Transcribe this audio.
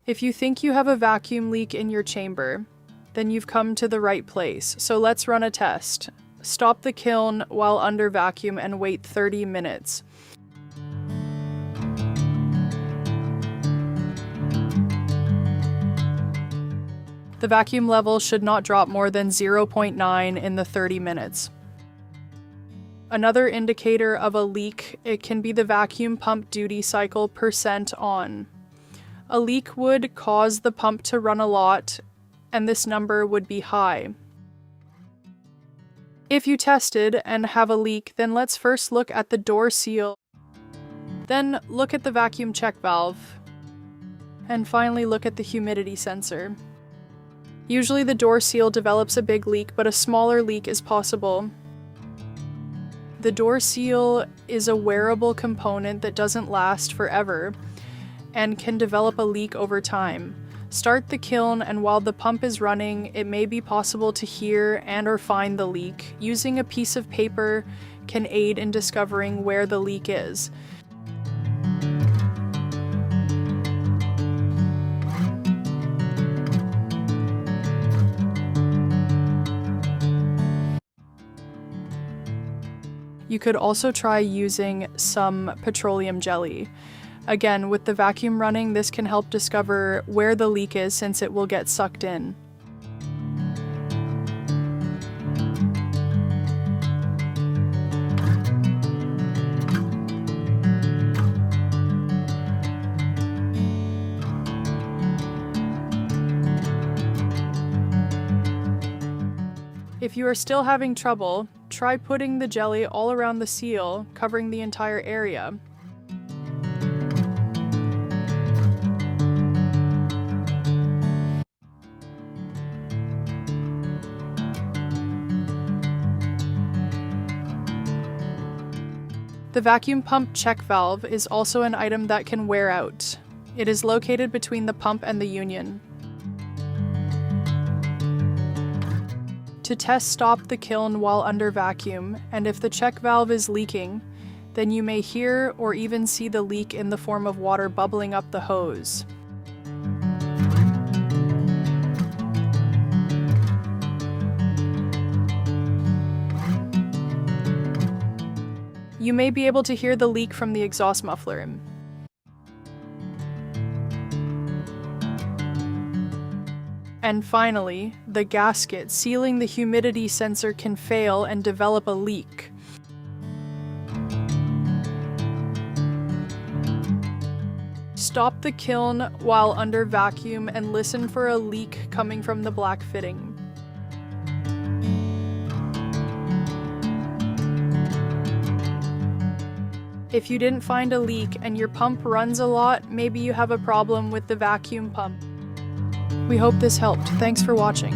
If you think you have a vacuum leak in your chamber, then you've come to the right place. So let's run a test. Stop the kiln while under vacuum and wait 30 minutes. The vacuum level should not drop more than 0.9 in the 30 minutes. Another indicator of a leak, it can be the vacuum pump duty cycle percent on. A leak would cause the pump to run a lot, and this number would be high. If you tested and have a leak, then let's first look at the door seal. Then look at the vacuum check valve. And finally look at the humidity sensor. Usually the door seal develops a big leak, but a smaller leak is possible. The door seal is a wearable component that doesn't last forever and can develop a leak over time. Start the kiln, and while the pump is running, it may be possible to hear and/or find the leak. Using a piece of paper can aid in discovering where the leak is. You could also try using some petroleum jelly. Again, with the vacuum running, this can help discover where the leak is since it will get sucked in. If you are still having trouble, try putting the jelly all around the seal, covering the entire area. The vacuum pump check valve is also an item that can wear out. It is located between the pump and the union. To test, stop the kiln while under vacuum, and if the check valve is leaking, then you may hear or even see the leak in the form of water bubbling up the hose. You may be able to hear the leak from the exhaust muffler. And finally, the gasket sealing the humidity sensor can fail and develop a leak. Stop the kiln while under vacuum and listen for a leak coming from the black fitting. If you didn't find a leak and your pump runs a lot, maybe you have a problem with the vacuum pump. We hope this helped. Thanks for watching.